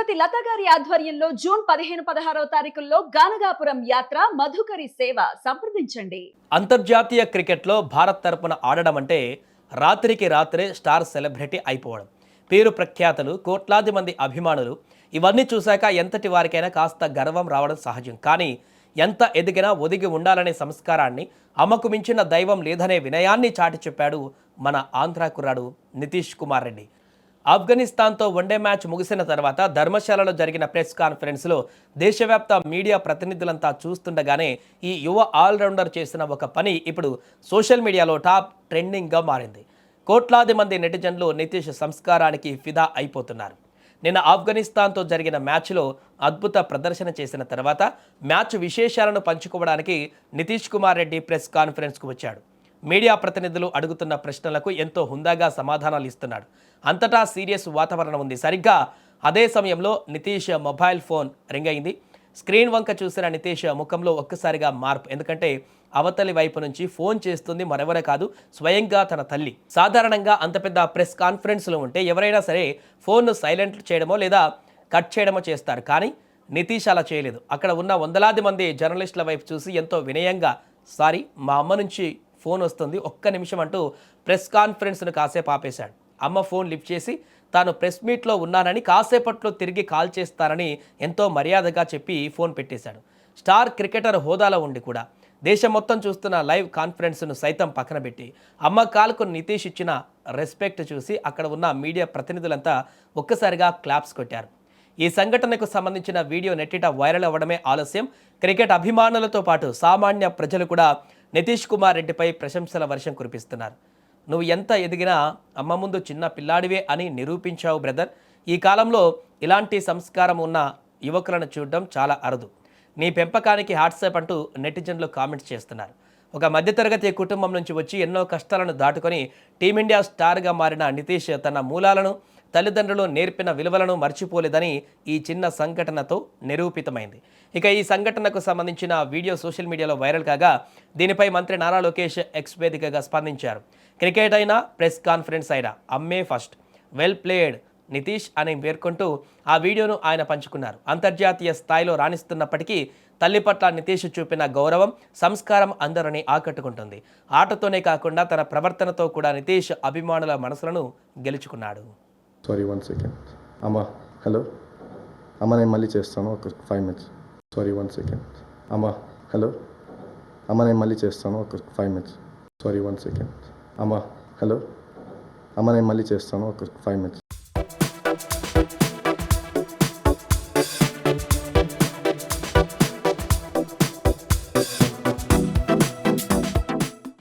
శ్రీమతి లత గారి ఆధ్వర్యంలో జూన్ 15-16వ తారీఖుల్లో గానగాపురం యాత్ర మధుకరి సేవ సంప్రదించండి. అంతర్జాతీయ క్రికెట్లో భారత్ తరపున ఆడడం అంటే రాత్రికి రాత్రే స్టార్ సెలబ్రిటీ అయిపోవడం. పేరు ప్రఖ్యాతలు, కోట్లాది మంది అభిమానులు ఇవన్నీ చూశాక ఎంతటి వారికైనా కాస్త గర్వం రావడం సహజం. కానీ ఎంత ఎదిగినా ఒదిగి ఉండాలనే సంస్కారాన్ని, అమ్మకు మించిన దైవం లేదనే వినయాన్ని చాటి చెప్పాడు మన ఆంధ్ర కుర్రాడు నితీష్ కుమార్ రెడ్డి. ఆఫ్ఘనిస్తాన్తో వన్డే మ్యాచ్ ముగిసిన తర్వాత ధర్మశాలలో జరిగిన ప్రెస్ కాన్ఫరెన్స్లో దేశవ్యాప్త మీడియా ప్రతినిధులంతా చూస్తుండగానే ఈ యువ ఆల్రౌండర్ చేసిన ఒక పని ఇప్పుడు సోషల్ మీడియాలో టాప్ ట్రెండింగ్గా మారింది. కోట్లాది మంది నెటిజన్లు నితీష్ సంస్కారానికి ఫిదా అయిపోతున్నారు. నిన్న ఆఫ్ఘనిస్తాన్తో జరిగిన మ్యాచ్లో అద్భుత ప్రదర్శన చేసిన తర్వాత మ్యాచ్ విశేషాలను పంచుకోవడానికి నితీష్ కుమార్ రెడ్డి ప్రెస్ కాన్ఫరెన్స్కు వచ్చాడు. మీడియా ప్రతినిధులు అడుగుతున్న ప్రశ్నలకు ఎంతో హుందాగా సమాధానాలు ఇస్తున్నాడు. అంతటా సీరియస్ వాతావరణం ఉంది. సరిగ్గా అదే సమయంలో నితీష్ మొబైల్ ఫోన్ రింగ్ అయింది. స్క్రీన్ వంక చూసిన నితీష్ ముఖంలో ఒక్కసారిగా మార్పు. ఎందుకంటే అవతలి వైపు నుంచి ఫోన్ చేస్తుంది మరెవరే కాదు, స్వయంగా తన తల్లి. సాధారణంగా అంత పెద్ద ప్రెస్ కాన్ఫరెన్స్లో ఉంటే ఎవరైనా సరే ఫోన్ను సైలెంట్ చేయడమో లేదా కట్ చేయడమో చేస్తారు. కానీ నితీష్ అలా చేయలేదు. అక్కడ ఉన్న వందలాది మంది జర్నలిస్టుల వైపు చూసి ఎంతో వినయంగా, సారీ మా అమ్మ నుంచి ఫోన్ వస్తుంది, ఒక్క నిమిషం అంటూ ప్రెస్ కాన్ఫరెన్స్ను కాసేపు ఆపేశాడు. అమ్మ ఫోన్ లిఫ్ట్ చేసి తాను ప్రెస్ మీట్లో ఉన్నానని, కాసేపట్లో తిరిగి కాల్ చేస్తానని ఎంతో మర్యాదగా చెప్పి ఫోన్ పెట్టేశాడు. స్టార్ క్రికెటర్ హోదాలో ఉండి కూడా దేశం మొత్తం చూస్తున్న లైవ్ కాన్ఫరెన్స్ను సైతం పక్కన పెట్టి అమ్మ కాల్కు నితీష్ ఇచ్చిన రెస్పెక్ట్ చూసి అక్కడ ఉన్న మీడియా ప్రతినిధులంతా ఒక్కసారిగా క్లాప్స్ కొట్టారు. ఈ సంఘటనకు సంబంధించిన వీడియో నెట్టిట వైరల్ అవ్వడమే ఆలస్యం. క్రికెట్ అభిమానులతో పాటు సామాన్య ప్రజలు కూడా నితీష్ కుమార్ రెడ్డిపై ప్రశంసల వర్షం కురిపిస్తున్నారు. నువ్వు ఎంత ఎదిగినా అమ్మ ముందు చిన్న పిల్లాడివే అని నిరూపించావు బ్రదర్. ఈ కాలంలో ఇలాంటి సంస్కారం ఉన్న యువకులను చూడడం చాలా అరుదు. నీ పెంపకానికి హాట్సాప్ అంటూ నెటిజన్లు కామెంట్స్ చేస్తున్నారు. ఒక మధ్యతరగతి కుటుంబం నుంచి వచ్చి ఎన్నో కష్టాలను దాటుకొని టీమిండియా స్టార్గా మారిన నితీష్ తన మూలాలను, తల్లిదండ్రులు నేర్పిన విలువలను మర్చిపోలేదని ఈ చిన్న సంఘటనతో నిరూపితమైంది. ఇక ఈ సంఘటనకు సంబంధించిన వీడియో సోషల్ మీడియాలో వైరల్ కాగా దీనిపై మంత్రి నారా లోకేష్ ఎక్స్ వేదికగా స్పందించారు. క్రికెట్ అయినా, ప్రెస్ కాన్ఫరెన్స్ అయినా అమ్మే ఫస్ట్, వెల్ ప్లేడ్ నితీష్ అని పేర్కొంటూ ఆ వీడియోను ఆయన పంచుకున్నారు. అంతర్జాతీయ స్థాయిలో రాణిస్తున్నప్పటికీ తల్లి పట్ల నితీష్ చూపిన గౌరవం, సంస్కారం అందరినీ ఆకట్టుకుంటుంది. ఆటతోనే కాకుండా తన ప్రవర్తనతో కూడా నితీష్ అభిమానుల మనసులను గెలుచుకున్నాడు. Sorry 1 second. అమ్మ హలో అమ్మ, నేను మళ్ళీ చేస్తాను ఒక 5 మినిట్స్. Sorry 1 second. అమ్మ హలో అమ్మ, నేను మళ్ళీ చేస్తాను ఒక 5 మినిట్స్. Sorry 1 second. అమ్మ హలో అమ్మ, నేను మళ్ళీ చేస్తాను ఒక 5 మినిట్స్.